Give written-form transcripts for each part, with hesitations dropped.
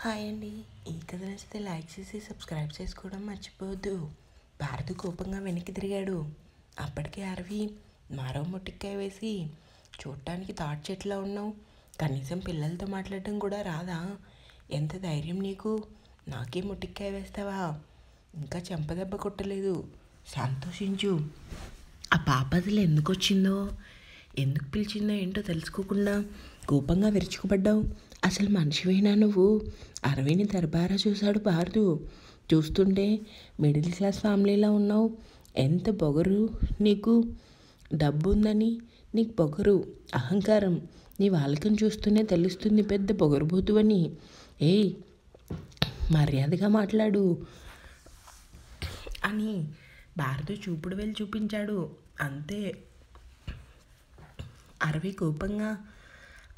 Hi అండి. ఈ కథ నచ్చితే లైక్ చేసి సబ్స్క్రైబ్ చేసుకోవడం మర్చిపోవద్దు. భారత్ కోపంగా వెనక్కి తిరిగాడు. అప్పటికే అరవి మరో మొట్టికాయ వేసి, చూడటానికి తాటి చెట్లా ఉన్నావు, కనీసం పిల్లలతో మాట్లాడడం కూడా రాదా? ఎంత ధైర్యం నీకు? నాకే మొట్టికాయ వేస్తావా? ఇంకా చెంపదెబ్బ కొట్టలేదు, సంతోషించు. ఆ పాప అసలు ఎందుకు వచ్చిందో, ఎందుకు పిలిచిందో ఏంటో తెలుసుకోకుండా కోపంగా విరుచుకుపడ్డావు. అసలు మనిషివేనా నువ్వు? అరవిని దర్బారా చూశాడు భారతు. చూస్తుంటే మిడిల్ క్లాస్ ఫ్యామిలీలో ఉన్నావు. ఎంత పొగరు నీకు! డబ్బు ఉందని నీకు పొగరు, అహంకారం. నీ వాళ్ళకని చూస్తూనే తెలుస్తుంది పెద్ద పొగరుబోతు అని. ఏయ్, మర్యాదగా మాట్లాడు అని భారతు చూపుడు వెళ్ళి చూపించాడు. అంతే. అరవి కోపంగా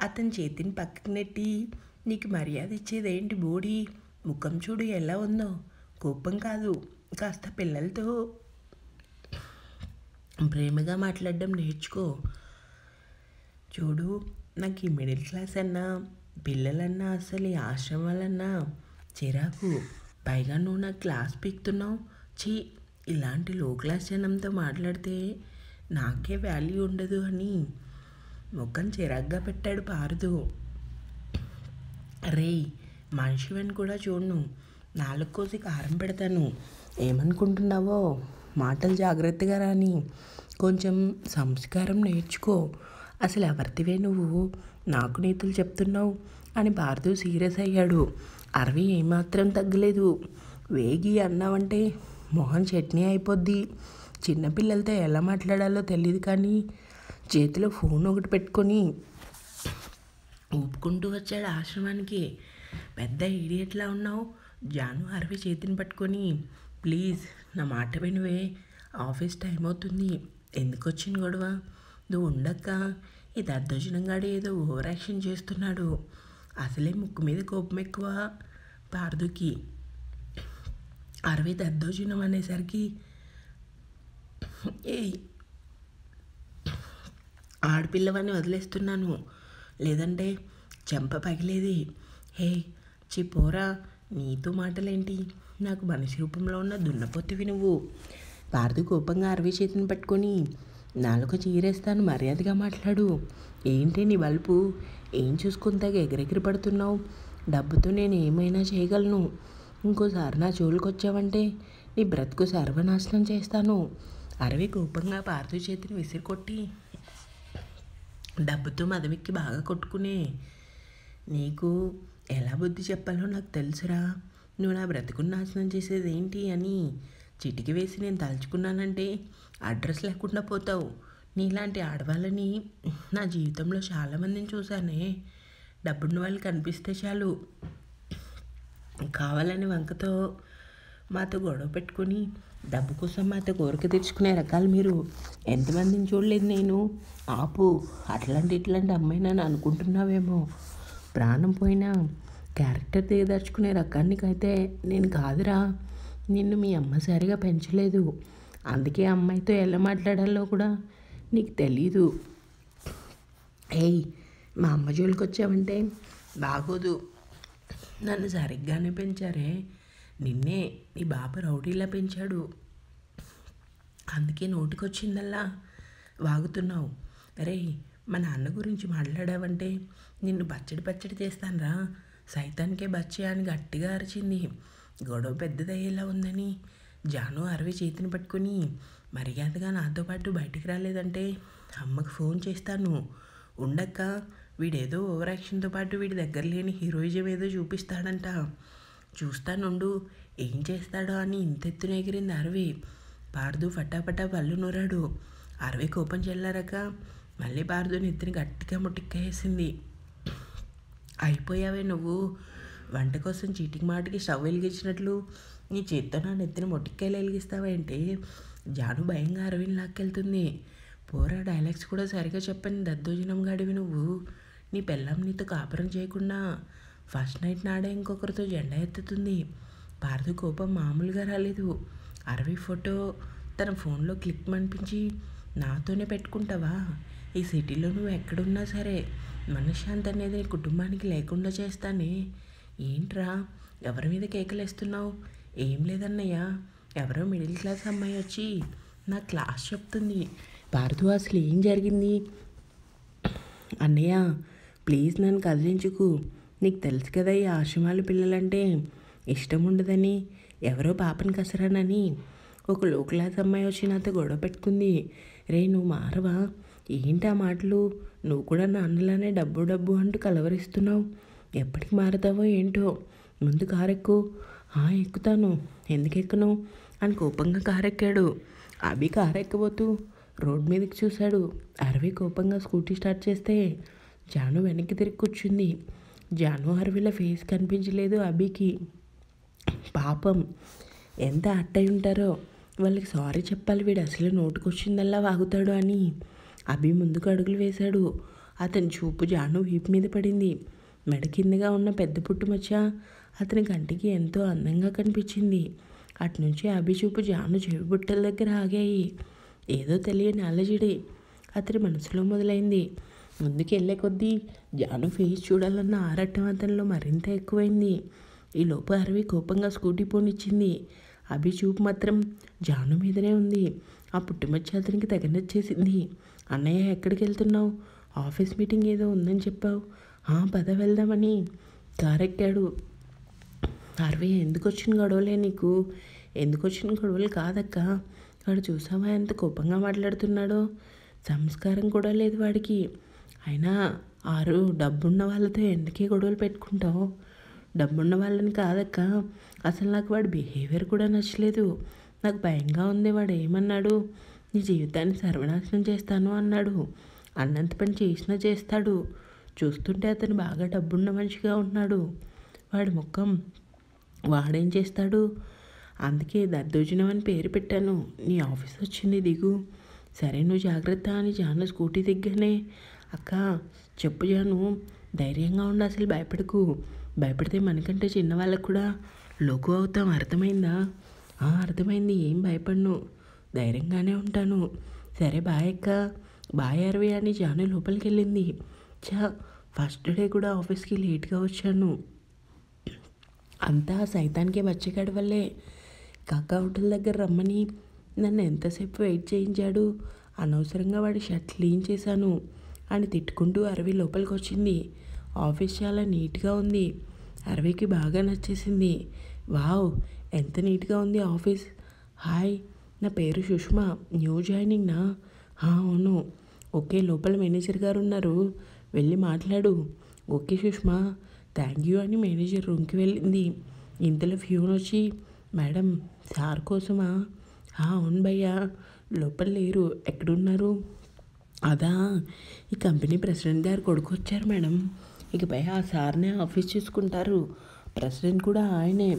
అతని చేతిని పక్కకి నెట్టి, నీకు మర్యాద ఇచ్చేదేంటి బోడి? ముఖం చూడు ఎలా ఉందో. కోపం కాదు, కాస్త పిల్లలతో ప్రేమగా మాట్లాడడం నేర్చుకో. చూడు, నాకు ఈ మిడిల్ క్లాస్ అన్నా, పిల్లలన్నా, అసలు ఈ ఆశ్రమాలన్నా చిరాకు. పైగా నువ్వు నాకు క్లాస్ పీకుతున్నావు. చీ, ఇలాంటి లో క్లాస్ జనంతో మాట్లాడితే నాకే వాల్యూ ఉండదు అని ముఖం చిరాగ్గా పెట్టాడు పారుదు. రేయ్, మనిషివని కూడా చూడను, నాలుగు కోసి కారం పెడతాను. ఏమనుకుంటున్నావో? మాటలు జాగ్రత్తగా రాని, కొంచెం సంస్కారం నేర్చుకో. అసలు ఎవరితివే నువ్వు నాకు నీతులు చెప్తున్నావు అని భారతు సీరియస్ అయ్యాడు. అరవి ఏమాత్రం తగ్గలేదు. వేగి అన్నావంటే మొహం చట్నీ అయిపోద్ది. చిన్నపిల్లలతో ఎలా మాట్లాడాలో తెలియదు కానీ చేతిలో ఫోన్ ఒకటి పెట్టుకొని ఊపుకుంటూ వచ్చాడు ఆశ్రమానికి. పెద్ద ఈడియట్లా ఉన్నావు. జాను అరవి చేతిని పట్టుకొని, ప్లీజ్ నా మాట వినువే, ఆఫీస్ టైం అవుతుంది, ఎందుకు వచ్చిన గొడవ? నువ్వు ఉండక్క. ఈ దద్దోజనంగాడు ఏదో ఓవర్ యాక్షన్ చేస్తున్నాడు. అసలే ముక్కు మీద కోపం ఎక్కువ పార్దుకి. అరవి దద్దోజనం అనేసరికి, ఏయ్, ఆడపిల్లవని వదిలేస్తున్నాను, లేదంటే చెంప పగిలేది. హే, చిపోరా, నీతో మాటలేంటి? నాకు మనిషి రూపంలో ఉన్న దున్నపోతివి నువ్వు. పార్దు కోపంగా అరవి చేతిని పట్టుకొని, నాలుక చీరేస్తాను, మర్యాదగా మాట్లాడు. ఏంటి నీ బల్పు? ఏం చూసుకుంటాక ఎగిరెగిరి పడుతున్నావు? డబ్బుతో నేను ఏమైనా చేయగలను. ఇంకోసారి నా జోలికి వచ్చావంటే నీ బ్రతుకు సర్వనాశనం చేస్తాను. అరవి కోపంగా పార్దు చేతిని విసిరికొట్టి, డబ్బుతో మదవిక్కి బాగా కొట్టుకునే నీకు ఎలా బుద్ధి చెప్పాలో నాకు తెలుసురా. నువ్వు నా బ్రతుకుని నాశనం చేసేది ఏంటి అని చిటికి వేసి నేను తలుచుకున్నానంటే అడ్రస్ లేకుండా పోతావు. నీలాంటి ఆడవాళ్ళని నా జీవితంలో చాలామందిని చూశానే. డబ్బున్న వాళ్ళు కనిపిస్తే చాలు, కావాలని వంకతో మాతో గొడవ పెట్టుకొని డబ్బు కోసం మాతో కోరిక తెచ్చుకునే రకాలు మీరు. ఎంతమందిని చూడలేదు నేను. ఆపు, ఇట్లాంటి అమ్మాయి నన్ను అనుకుంటున్నావేమో. ప్రాణం పోయినా క్యారెక్టర్ దిగదర్చుకునే రకానికైతే నేను కాదురా. నిన్ను మీ అమ్మ సరిగా పెంచలేదు, అందుకే అమ్మాయితో ఎలా మాట్లాడాలో కూడా నీకు తెలీదు. ఏయ్, మా అమ్మ జోలికి వచ్చావంటే బాగోదు. నన్ను సరిగ్గానే పెంచారే, నిన్నే నీ బాబు రౌడీలా పెంచాడు, అందుకే నోటికొచ్చిందల్లా వాగుతున్నావు. అరే, మా నాన్న గురించి మాట్లాడావంటే నిన్ను పచ్చడి చేస్తానురా, సైతానికే బచ్చే అని గట్టిగా అరిచింది. గొడవ పెద్దదయ్యేలా ఉందని జాను అరవి చేతిని పట్టుకొని, మర్యాదగా నాతో పాటు బయటికి రాలేదంటే అమ్మకు ఫోన్ చేస్తాను. ఉండక్క, వీడేదో ఓవర్ యాక్షన్తో పాటు వీడి దగ్గర లేని హీరోయిజం ఏదో చూపిస్తాడంట. చూస్తానుండు ఏం చేస్తాడో అని ఇంతెత్తున ఎగిరింది అరవి. పార్దు ఫటాఫటా పళ్ళు నూరాడు. అరవి కోపం చెల్లారక మళ్ళీ పార్దు నెత్తిని గట్టిగా ముట్టిక్కేసింది. అయిపోయావే నువ్వు. వంట కోసం చీటికి మాటికి స్టవ్ వెలిగించినట్లు నీ చేత్తో నా నెత్తిని మొట్టికాయలు వెలిగిస్తావేంటి? జాను భయంగా అరవిని లాక్కెళ్తుంది. పోరా, డైలాగ్స్ కూడా సరిగా చెప్పని దద్దోజనం గాడివి నువ్వు. నీ పెళ్ళాం నీతో కాపురం చేయకుండా ఫస్ట్ నైట్ నాడే ఇంకొకరితో జెండా ఎత్తుతుంది. పార్దు కోపం మామూలుగా రాలేదు. అరవి ఫోటో తన ఫోన్లో క్లిక్ అనిపించి, నాతోనే పెట్టుకుంటావా? ఈ సిటీలో నువ్వు ఎక్కడున్నా సరే మనశ్శాంతి అనేది నీ కుటుంబానికి లేకుండా చేస్తానే. ఏంట్రా ఎవరి మీద కేకలేస్తున్నావు? ఏం లేదన్నయ్య, ఎవరో మిడిల్ క్లాస్ అమ్మాయి వచ్చి నా క్లాస్ చెప్తుంది. భారతు అసలు ఏం జరిగింది? అన్నయ్య ప్లీజ్ నన్ను కదిలించుకు. నీకు తెలుసు కదా ఈ ఆశ్రమాల పిల్లలంటే ఇష్టం ఉండదని, ఎవరో పాపని కసరానని ఒక లో క్లాస్ అమ్మాయి వచ్చి నాతో గొడవ పెట్టుకుంది. రే నువ్వు మారవా? ఏంటి ఆ మాటలు? నువ్వు కూడా నాన్నలానే డబ్బు డబ్బు అంటూ కలవరిస్తున్నావు. ఎప్పటికి మారుతావో ఏంటో. ముందు కారెక్కు. ఎక్కుతాను, ఎందుకు ఎక్కను అని కోపంగా కారెక్కాడు. అభి కారెక్కబోతూ రోడ్ మీదకి చూశాడు. అరవి కోపంగా స్కూటీ స్టార్ట్ చేస్తే జాను వెనక్కి తిరిగి కూర్చుంది. జాను అరవిల ఫేస్ కనిపించలేదు అభికి. పాపం ఎంత అట్టయి ఉంటారో. వాళ్ళకి సారీ చెప్పాలి, వీడు అసలు నోటుకొచ్చిందల్లా వాగుతాడు అని. అభి ముందుకు అడుగులు వేశాడు. అతని చూపు జాను వీపు మీద పడింది. మెడ కిందగా ఉన్న పెద్ద పుట్టుమచ్చ అతని కంటికి ఎంతో అందంగా కనిపించింది. అటునుంచి అభి చూపు జాను చెవి బుట్టల దగ్గర ఆగాయి. ఏదో తెలియని అలజడి అతని మనసులో మొదలైంది. ముందుకు వెళ్ళే కొద్దీ జాను ఫేస్ చూడాలన్న ఆరాటం అతనిలో మరింత ఎక్కువైంది. ఈలోపు అరవి కోపంగా స్కూటీ పోనిచ్చింది. అభి చూపు మాత్రం జాను మీదనే ఉంది. ఆ పుట్టుమచ్చ అతనికి తెగ నచ్చేసింది. అన్నయ్య ఎక్కడికి వెళ్తున్నావు? ఆఫీస్ మీటింగ్ ఏదో ఉందని చెప్పావు. పద వెళ్దామని కారెక్కాడు. అరవి ఎందుకు వచ్చిన గొడవలే నీకు? ఎందుకు వచ్చిన గొడవలు కాదక్క. వాడు చూసావా ఎంత కోపంగా మాట్లాడుతున్నాడో? సంస్కారం కూడా లేదు వాడికి. అయినా డబ్బున్న వాళ్ళతో ఎందుకే గొడవలు పెట్టుకుంటావు? డబ్బున్న వాళ్ళని కాదక్క, అసలు నాకు వాడి బిహేవియర్ కూడా నచ్చలేదు. నాకు భయంగా ఉంది. వాడు ఏమన్నాడు? నీ జీవితాన్ని సర్వనాశనం చేస్తాను అన్నాడు. అన్నంత పని చేసినా చేస్తాడు. చూస్తుంటే అతను బాగా డబ్బున్న మనిషిగా ఉన్నాడు. వాడి ముఖం వాడేం చేస్తాడు? అందుకే దద్దోజనం అని పేరు పెట్టాను. నీ ఆఫీస్ వచ్చింది, దిగు. సరే నువ్వు జాగ్రత్త అని జాను స్కూటీ దిగ్గానే. అక్క చెప్పు జాను, ధైర్యంగా ఉండి అసలు భయపడకు. భయపడితే మనకంటే చిన్నవాళ్ళకు కూడా లోకు అవుతాం, అర్థమైందా? అర్థమైంది, ఏం భయపడను, ధైర్యంగానే ఉంటాను. సరే బాయ్ అక్క. బాయ్ అరవి అని జాను లోపలికి వెళ్ళింది. ఫస్ట్ డే కూడా ఆఫీస్కి లేట్గా వచ్చాను. అంతా సైతానికి వచ్చేకాడి వల్లే. కాకా హోటల్ దగ్గర రమ్మని నన్ను ఎంతసేపు వెయిట్ చేయించాడు. అనవసరంగా వాడి షర్ట్ క్లీన్ చేశాను అని తిట్టుకుంటూ అరవి లోపలికి వచ్చింది. ఆఫీస్ చాలా నీట్గా ఉంది. అరవికి బాగా నచ్చేసింది. వావ్, ఎంత నీట్గా ఉంది ఆఫీస్. హాయ్, నా పేరు సుష్మా, న్యూ జాయినింగ్నా? అవును. ఓకే, లోపల మేనేజర్ గారు ఉన్నారు, వెళ్ళి మాట్లాడు. ఓకే సుష్మా, థ్యాంక్ యూ అని మేనేజర్ రూమ్కి వెళ్ళింది. ఇంతలో ఫ్యూన్ వచ్చి, మేడం సార్ కోసమా? అవును భయ్యా, లోపల లేరు, ఎక్కడున్నారు? అదా, ఈ కంపెనీ ప్రెసిడెంట్ గారు కొడుకు వచ్చారు మేడం. ఇకపై ఆ సార్నే ఆఫీస్ చూసుకుంటారు. ప్రెసిడెంట్ కూడా ఆయనే.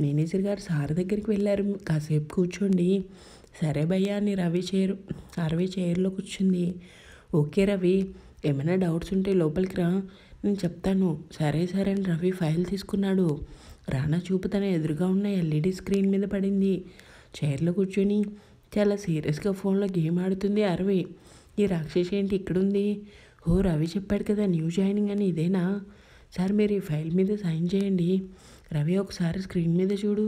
మేనేజర్ గారు సార్ దగ్గరికి వెళ్ళారు, కాసేపు కూర్చోండి. సరే భయ్యా అని అరవి చైర్లో కూర్చుంది. ఓకే రవి, ఏమైనా డౌట్స్ ఉంటే లోపలికి రా, నేను చెప్తాను. సరే సరే అని రవి ఫైల్ తీసుకున్నాడు. రానా చూపు తన ఎదురుగా ఉన్న ఎల్ఈడి స్క్రీన్ మీద పడింది. చైర్లో కూర్చొని చాలా సీరియస్గా ఫోన్లో గేమ్ ఆడుతుంది అరవి. ఈ రాక్షసి ఏంటి ఇక్కడుంది? రవి చెప్పాడు కదా న్యూ జాయినింగ్ అని, ఇదేనా? సార్ మీరు ఈ ఫైల్ మీద సైన్ చేయండి. రవి ఒకసారి స్క్రీన్ మీద చూడు.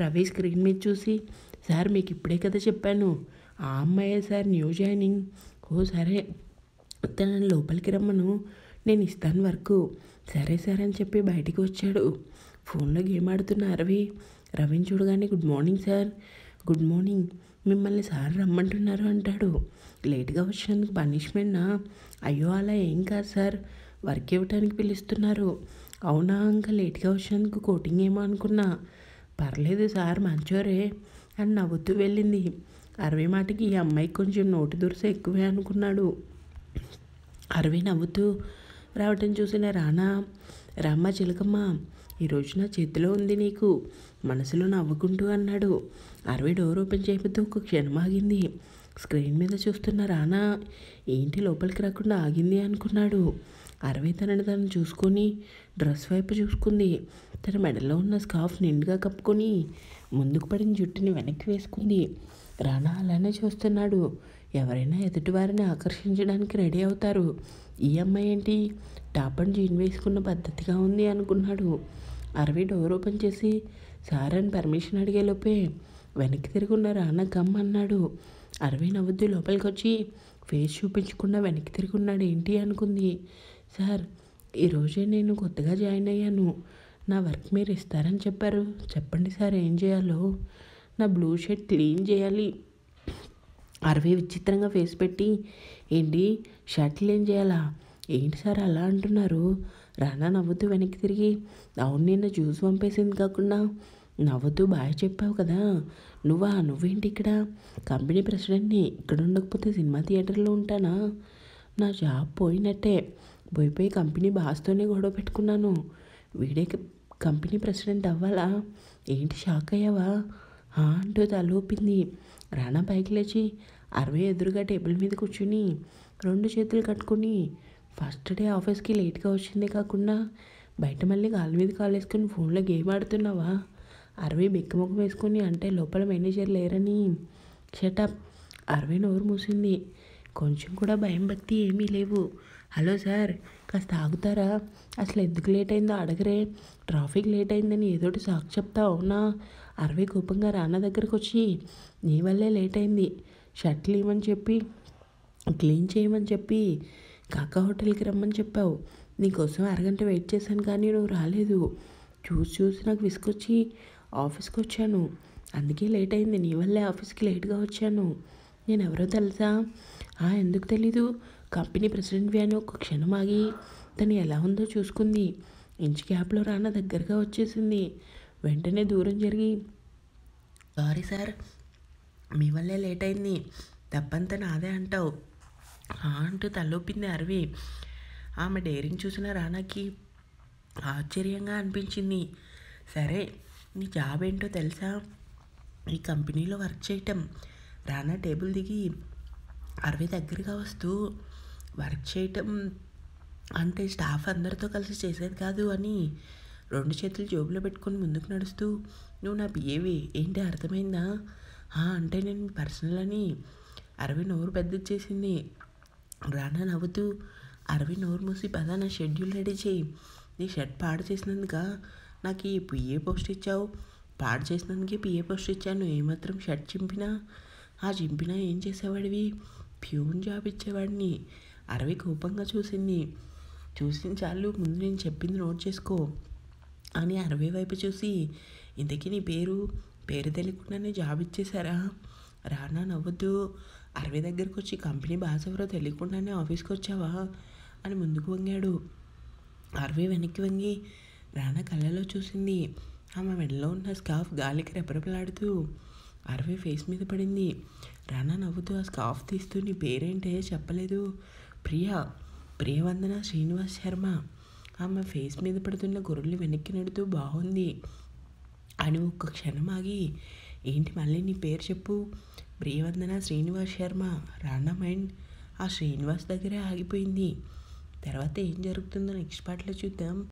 రవి స్క్రీన్ మీద చూసి, సార్ మీకు ఇప్పుడే కదా చెప్పాను, ఆ అమ్మాయే సార్ న్యూ జాయినింగ్. సరే తనని లోపలికి రమ్మను, నేను ఇస్తాను వర్క్. సరే సరే అని చెప్పి బయటికి వచ్చాడు. ఫోన్లో గేమ్ ఆడుతున్న రవిని చూడగానే, good morning sir. Good morning, మిమ్మల్ని సార్ రమ్మంటున్నారు అంటాడు. లేట్గా వచ్చినందుకు పనిష్మెంట్నా? అయ్యో అలా ఏం కాదు సార్, వర్క్ ఇవ్వటానికి పిలుస్తున్నారు. అవునా, ఇంకా లేట్గా వచ్చినందుకు కోటింగ్ ఏమో అనుకున్నా. పర్లేదు సార్ మంచోరే అని నవ్వుతూ వెళ్ళింది. అరవి మాటకి ఈ అమ్మాయికి కొంచెం నోటి దురుస ఎక్కువే అనుకున్నాడు. అరవి నవ్వుతూ రావటం చూసిన రానా, రామ్మ చిలకమ్మ, ఈరోజు నా చేతిలో ఉంది నీకు, మనసులో నవ్వుకుంటూ అన్నాడు. అరవి డోర్ ఓపెన్ చేయబోతూ ఒక క్షణం ఆగింది. స్క్రీన్ మీద చూస్తున్న రానా ఏంటి లోపలికి రాకుండా ఆగింది అనుకున్నాడు. అరవి తనని తను చూసుకొని డ్రెస్ వైపు చూసుకుంది. తన మెడలో ఉన్న స్కార్ఫ్ నిండుగా కప్పుకొని ముందుకు పడిన జుట్టుని వెనక్కి వేసుకుంది. రానా అలానే చూస్తున్నాడు. ఎవరైనా ఎదుటివారిని ఆకర్షించడానికి రెడీ అవుతారు. ఈ అమ్మాయి ఏంటి టాప్ అండ్ జీన్ వేసుకున్న పద్ధతిగా ఉంది అనుకున్నాడు. అరవి డోర్ ఓపెన్ చేసి సార్ అని పర్మిషన్ అడిగేలోపే వెనక్కి తిరుగున్న రానా గమ్ అన్నాడు. అరవి నవ్వుద్దు లోపలికి వచ్చి ఫేస్ చూపించకుండా వెనక్కి తిరుగున్నాడు. ఏంటి అనుకుంది. సార్, ఈరోజే నేను కొత్తగా జాయిన్ అయ్యాను. నా వర్క్ మీరు ఇస్తారని చెప్పారు. చెప్పండి సార్ ఏం చేయాలో. నా బ్లూ షర్ట్ క్లీన్ చేయాలి. అరవి విచిత్రంగా ఫేస్ పెట్టి, ఏంటి షర్ట్ క్లీన్ చేయాలా? ఏంటి సార్ అలా అంటున్నారు? రానా నవ్వుతూ వెనక్కి తిరిగి, అవును నిన్న జ్యూస్ పంపేసింది కాకుండా నవ్వుతూ బాయ్ చెప్పావు కదా, నువ్వేంటి ఇక్కడ? కంపెనీ ప్రెసిడెంట్ని. ఇక్కడ ఉండకపోతే సినిమా థియేటర్లో ఉంటానా? నా జాబ్ పోయినట్టే. పోయిపోయి కంపెనీ బాస్తోనే గొడవ పెట్టుకున్నాను. వీడే కంపెనీ ప్రెసిడెంట్ అవ్వాలా? ఏంటి షాక్ అయ్యావా అంటూ తలూపింది. రానా పైకి లేచి అరవై ఎదురుగా టేబుల్ మీద కూర్చుని 2 చేతులు కట్టుకుని, ఫస్ట్ డే ఆఫీస్కి లేట్గా వచ్చిందే కాకుండా బయట మళ్ళీ కాలు మీద కాలు వేసుకుని ఫోన్లో గేమ్ ఆడుతున్నావా? అరవై బిక్కముఖం వేసుకుని అంటే లోపల మేనేజర్ లేరని. షటప్. అరవై నోరు మూసింది. కొంచెం కూడా భయం భక్తి ఏమీ లేవు. హలో సార్, కాస్త ఆగుతారా? అసలు ఎందుకు లేట్ అయిందో అడగరే. ట్రాఫిక్ లేట్ అయిందని ఏదోటి సాకు చెప్తా అవునా? అరవై కోపంగా రానా దగ్గరకు వచ్చి, నీ వల్లే లేట్ అయింది. షర్ట్లు ఇవ్వమని చెప్పి క్లీన్ చేయమని చెప్పి కాకా హోటల్కి రమ్మని చెప్పావు. నీకోసం అరగంట వెయిట్ చేశాను కానీ నువ్వు రాలేదు. చూసి నాకు విసుకొచ్చి ఆఫీస్కి వచ్చాను. అందుకే లేట్ అయింది. నీ వల్లే ఆఫీస్కి లేట్గా వచ్చాను. నేను ఎవరో తెలుసా? ఎందుకు తెలీదు? కంపెనీ ప్రెసిడెంట్వి అని ఒక క్షణం ఆగి తను ఎలా ఉందో చూసుకుంది. ఇంచు గ్యాప్లో రానా దగ్గరగా వచ్చేసింది. వెంటనే దూరం జరిగి, సారీ సార్, మీ వల్లే లేట్ అయింది. తప్పంతా నాదే అంటావు అంటూ తలూపింది అరవి. ఆమె డేరింగ్ చూసిన రానాకి ఆశ్చర్యంగా అనిపించింది. సరే, నీ జాబ్ ఏంటో తెలుసా? ఈ కంపెనీలో వర్క్ చేయటం. రానా టేబుల్ దిగి అరవి దగ్గరగా వస్తూ, వర్క్ చేయటం అంటే స్టాఫ్ అందరితో కలిసి చేసేది కాదు అని 2 చేతులు జోబులో పెట్టుకొని ముందుకు నడుస్తూ, నువ్వు నా పిఏవి ఏంటి అర్థమైందా? అంటే నేను పర్సనల్ అని. అరవి నోరు పెద్దచ్చేసింది. రానా నవ్వుతూ, అరవి నోరు మూసి పద నా షెడ్యూల్ రెడీ చేయి. నీ షర్ట్ పాడు చేసినందుక నాకు ఈ పిఏ పోస్ట్ ఇచ్చావు. పాడు చేసినందుకే పిఏ పోస్ట్ ఇచ్చాను. ఏమాత్రం షర్ట్ చింపినా ఏం చేసేవాడివి? ప్యూన్ జాబ్ ఇచ్చేవాడిని. అరవి కోపంగా చూసిన చాలు, ముందు నేను చెప్పింది నోట్ చేసుకో అని అరవి వైపు చూసి, ఇంతకీ నీ పేరు తెలియకుండానే జాబ్ ఇచ్చేశారా? రానా నవ్వుతూ అరవి దగ్గరకు వచ్చి, కంపెనీ బాస్ ఎవరో తెలియకుండానే ఆఫీస్కి వచ్చావా అని ముందుకు వంగాడు. అరవి వెనక్కి వంగి రానా కళ్ళలో చూసింది. ఆమె మెడలో ఉన్న స్కార్ఫ్ గాలికి రెపరెపలాడుతూ అరవి ఫేస్ మీద పడింది. రానా నవ్వుతూ ఆ స్కార్ఫ్ తీస్తూ, నీ పేరేంటే చెప్పలేదు? ప్రియవందన శ్రీనివాస్ శర్మ. ఆమె ఫేస్ మీద పడుతున్న గొర్రెలు వెనక్కి నెడుతూ, బాగుంది అని ఒక్క క్షణం ఆగి, ఏంటి మళ్ళీ నీ పేరు చెప్పు? ప్రియవందన శ్రీనివాస్ శర్మ. రానా మైండ్ ఆ శ్రీనివాస్ దగ్గరే ఆగిపోయింది. తర్వాత ఏం జరుగుతుందో నెక్స్ట్ పార్ట్లో చూద్దాం.